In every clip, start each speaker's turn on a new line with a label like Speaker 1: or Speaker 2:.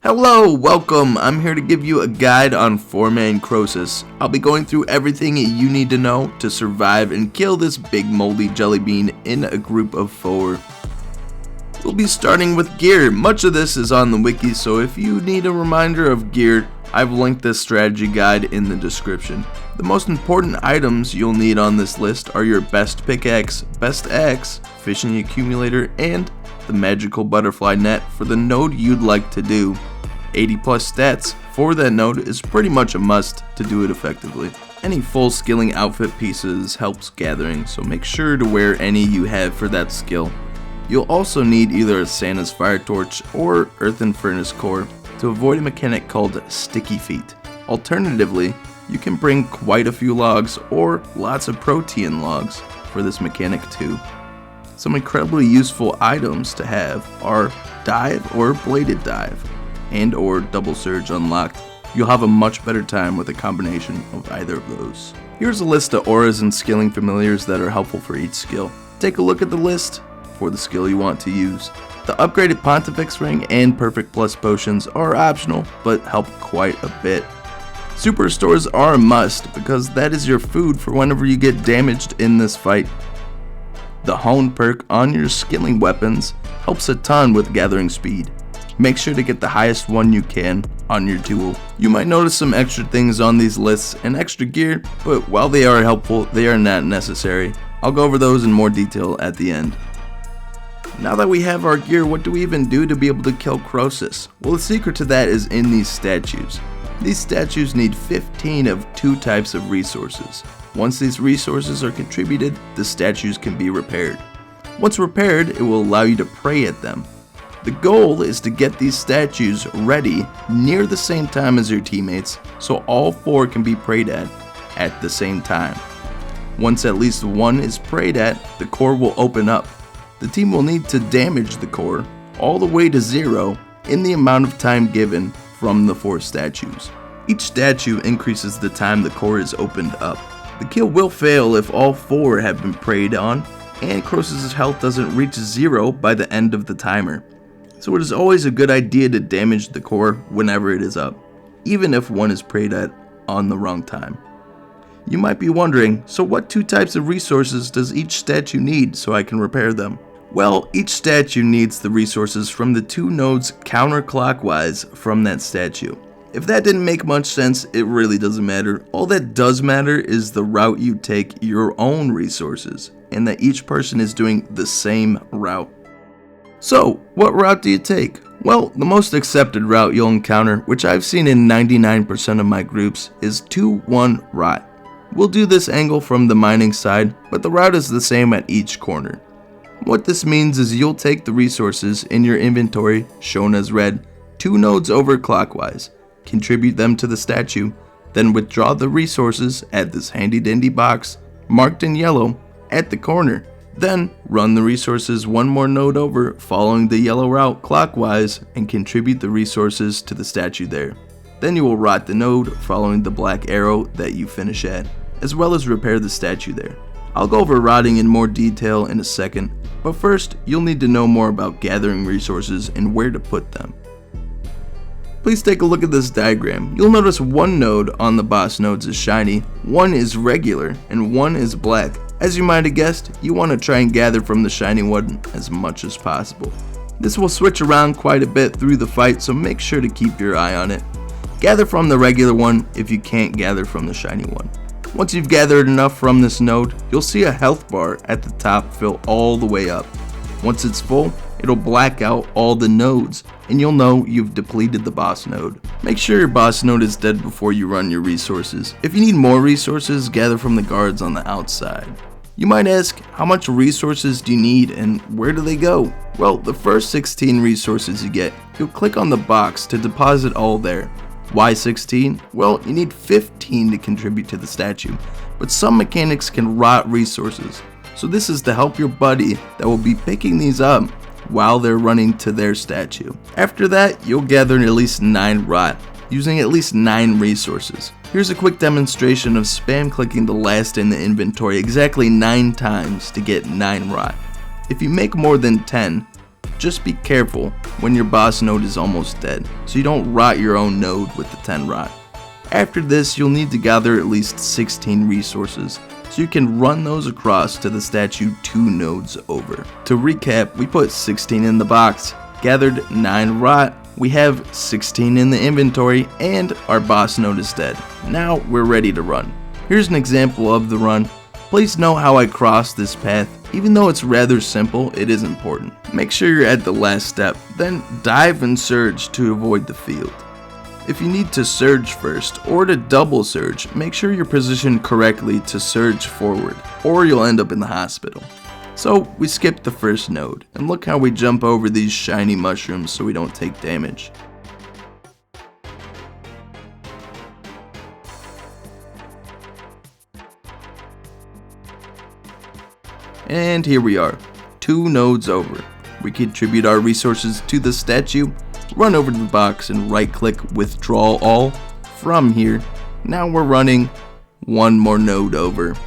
Speaker 1: Hello, welcome. I'm here to give you a guide on 4-man Croesus. I'll be going through everything you need to know to survive and kill this big moldy jelly bean in a group of 4. We'll be starting with gear. Much of this is on the wiki, so if you need a reminder of gear, I've linked this strategy guide in the description. The most important items you'll need on this list are your best pickaxe, best axe, fishing accumulator, and the magical butterfly net for the node you'd like to do. 80 plus stats for that node is pretty much a must to do it effectively. Any full skilling outfit pieces helps gathering, so make sure to wear any you have for that skill. You'll also need either a Santa's fire torch or earthen furnace core to avoid a mechanic called sticky feet. Alternatively, you can bring quite a few logs or lots of protein logs for this mechanic too. Some incredibly useful items to have are dive or bladed dive and or double surge unlocked. You'll have a much better time with a combination of either of those. Here's a list of auras and skilling familiars that are helpful for each skill. Take a look at the list for the skill you want to use. The upgraded Pontifex ring and Perfect Plus potions are optional but help quite a bit. Superstores are a must because that is your food for whenever you get damaged in this fight. The Hone perk on your skilling weapons helps a ton with gathering speed. Make sure to get the highest one you can on your tool. You might notice some extra things on these lists and extra gear, but while they are helpful, they are not necessary. I'll go over those in more detail at the end. Now that we have our gear, what do we even do to be able to kill Croesus? Well, the secret to that is in these statues. These statues need 15 of 2 types of resources. Once these resources are contributed, the statues can be repaired. Once repaired, it will allow you to pray at them. The goal is to get these statues ready near the same time as your teammates, so all 4 can be prayed at the same time. Once at least one is prayed at, the core will open up. The team will need to damage the core all the way to 0 in the amount of time given from the 4 statues. Each statue increases the time the core is opened up. The kill will fail if all 4 have been preyed on, and Croesus' health doesn't reach 0 by the end of the timer. So it is always a good idea to damage the core whenever it is up, even if one is preyed at on the wrong time. You might be wondering, so what 2 types of resources does each statue need so I can repair them? Well, each statue needs the resources from the 2 nodes counterclockwise from that statue. If that didn't make much sense, it really doesn't matter. All that does matter is the route you take your own resources, and that each person is doing the same route. So, what route do you take? Well, the most accepted route you'll encounter, which I've seen in 99% of my groups, is 2-1 rot. We'll do this angle from the mining side, but the route is the same at each corner. What this means is you'll take the resources in your inventory, shown as red, 2 nodes overclockwise, contribute them to the statue, then withdraw the resources at this handy dandy box, marked in yellow, at the corner. Then run the resources 1 more node over following the yellow route clockwise and contribute the resources to the statue there. Then you will rot the node following the black arrow that you finish at, as well as repair the statue there. I'll go over rotting in more detail in a second, but first you'll need to know more about gathering resources and where to put them. Please take a look at this diagram. You'll notice 1 node on the boss nodes is shiny, 1 is regular, and 1 is black. As you might have guessed, you want to try and gather from the shiny one as much as possible. This will switch around quite a bit through the fight, so make sure to keep your eye on it. Gather from the regular one if you can't gather from the shiny one. Once you've gathered enough from this node, you'll see a health bar at the top fill all the way up. Once it's full, it'll black out all the nodes, and you'll know you've depleted the boss node. Make sure your boss node is dead before you run your resources. If you need more resources, gather from the guards on the outside. You might ask, how much resources do you need and where do they go? Well, the first 16 resources you get, you'll click on the box to deposit all there. Why 16? Well, you need 15 to contribute to the statue, but some mechanics can rot resources. So this is to help your buddy that will be picking these up while they're running to their statue. After that, you'll gather at least 9 rot, using at least 9 resources. Here's a quick demonstration of spam clicking the last in the inventory exactly 9 times to get 9 rot. If you make more than 10, Just be careful when your boss node is almost dead, so you don't rot your own node with the 10 rot. After this, you'll need to gather at least 16 resources, so you can run those across to the statue 2 nodes over. To recap, we put 16 in the box, gathered 9 rot, we have 16 in the inventory, and our boss node is dead. Now we're ready to run. Here's an example of the run. Please note how I crossed this path. Even though it's rather simple, it is important. Make sure you're at the last step, then dive and surge to avoid the field. If you need to surge first, or to double surge, make sure you're positioned correctly to surge forward, or you'll end up in the hospital. So we skipped the first node, and look how we jump over these shiny mushrooms so we don't take damage. And here we are, 2 nodes over. We contribute our resources to the statue, run over to the box and right click withdraw all. From here, now we're running 1 more node over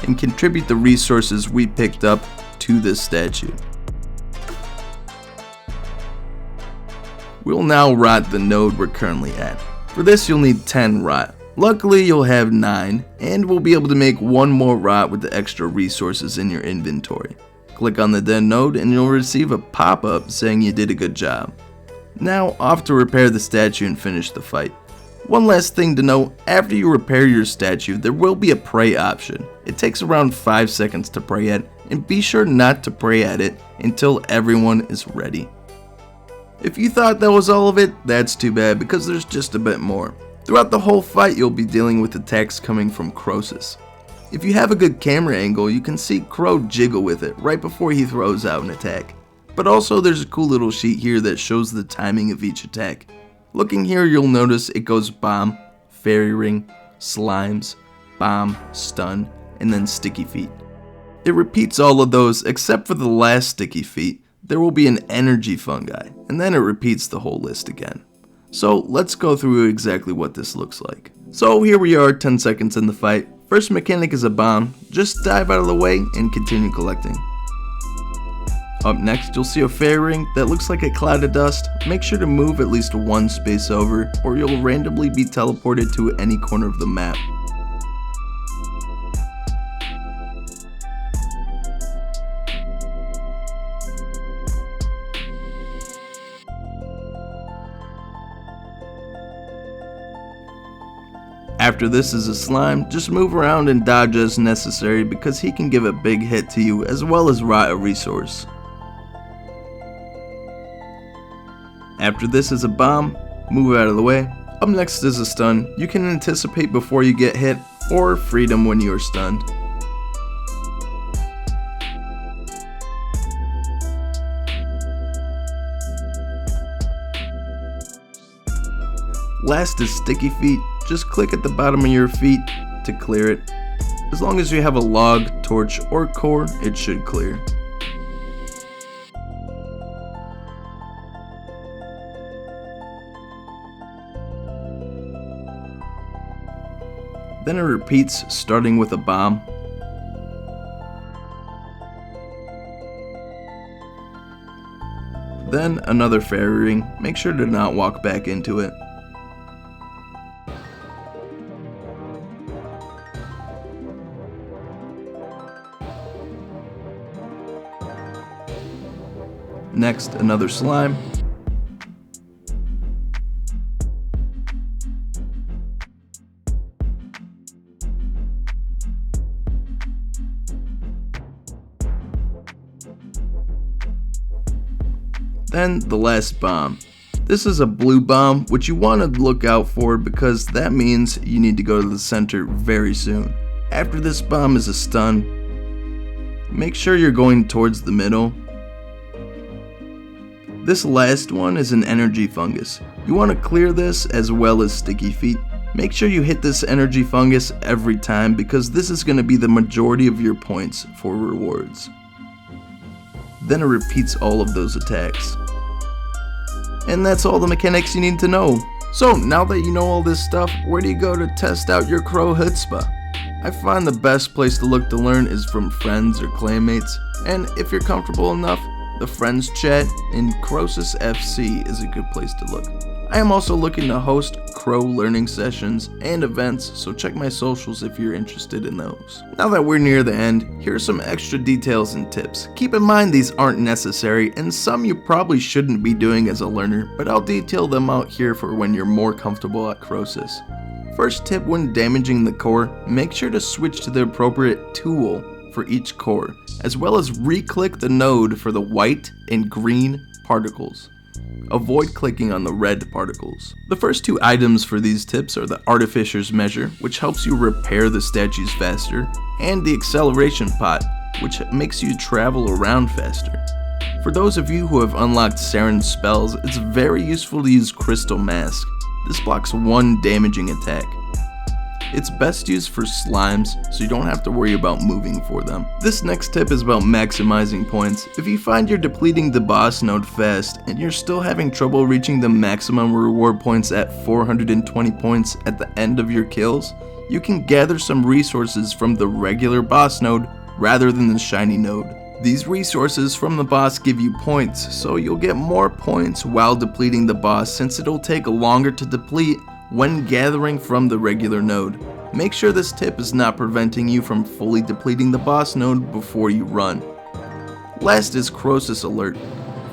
Speaker 1: and contribute the resources we picked up to this statue. We'll now rot the node we're currently at. For this you'll need 10 rot. Luckily you'll have 9, and we'll be able to make 1 more rot with the extra resources in your inventory. Click on the dead node and you'll receive a pop-up saying you did a good job. Now off to repair the statue and finish the fight. One last thing to note, after you repair your statue there will be a pray option. It takes around 5 seconds to pray at, and be sure not to pray at it until everyone is ready. If you thought that was all of it, that's too bad because there's just a bit more. Throughout the whole fight you'll be dealing with attacks coming from Croesus. If you have a good camera angle you can see Crow jiggle with it right before he throws out an attack. But also there's a cool little sheet here that shows the timing of each attack. Looking here you'll notice it goes bomb, fairy ring, slimes, bomb, stun, and then sticky feet. It repeats all of those except for the last sticky feet. There will be an energy fungi, and then it repeats the whole list again. So let's go through exactly what this looks like. So here we are 10 seconds in the fight. First mechanic is a bomb. Just dive out of the way and continue collecting. Up next you'll see a fairy ring that looks like a cloud of dust. Make sure to move at least 1 space over or you'll randomly be teleported to any corner of the map. After this is a slime, just move around and dodge as necessary because he can give a big hit to you as well as rot a resource. After this is a bomb, move out of the way. Up next is a stun. You can anticipate before you get hit or freedom when you are stunned. Last is sticky feet. Just click at the bottom of your feet to clear it. As long as you have a log, torch, or core, it should clear. Then it repeats, starting with a bomb. Then another fairy ring. Make sure to not walk back into it. Next, another slime. Then the last bomb. This is a blue bomb, which you want to look out for because that means you need to go to the center very soon. After this bomb is a stun. Make sure you're going towards the middle. This last one is an energy fungus. You want to clear this as well as sticky feet. Make sure you hit this energy fungus every time because this is going to be the majority of your points for rewards. Then it repeats all of those attacks. And that's all the mechanics you need to know. So now that you know all this stuff, where do you go to test out your crow chutzpah? I find the best place to look to learn is from friends or clanmates, and if you're comfortable enough, The Friends chat in Croesus FC is a good place to look. I am also looking to host Crow learning sessions and events, so check my socials if you're interested in those. Now that we're near the end, here are some extra details and tips. Keep in mind these aren't necessary, and some you probably shouldn't be doing as a learner, but I'll detail them out here for when you're more comfortable at Croesus. First tip when damaging the core, make sure to switch to the appropriate tool for each core, as well as re-click the node for the white and green particles. Avoid clicking on the red particles. The first two items for these tips are the Artificer's Measure, which helps you repair the statues faster, and the Acceleration Pot, which makes you travel around faster. For those of you who have unlocked Saren's spells, it's very useful to use Crystal Mask. This blocks one damaging attack. It's best used for slimes, so you don't have to worry about moving for them. This next tip is about maximizing points. If you find you're depleting the boss node fast, and you're still having trouble reaching the maximum reward points at 420 points at the end of your kills, you can gather some resources from the regular boss node rather than the shiny node. These resources from the boss give you points, so you'll get more points while depleting the boss since it'll take longer to deplete when gathering from the regular node. Make sure this tip is not preventing you from fully depleting the boss node before you run. Last is Croesus Alert.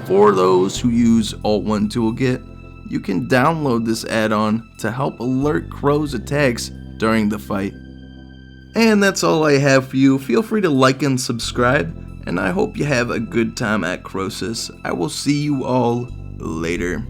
Speaker 1: For those who use Alt1 Toolkit, you can download this add-on to help alert Crow's attacks during the fight. And that's all I have for you. Feel free to like and subscribe, and I hope you have a good time at Croesus. I will see you all later.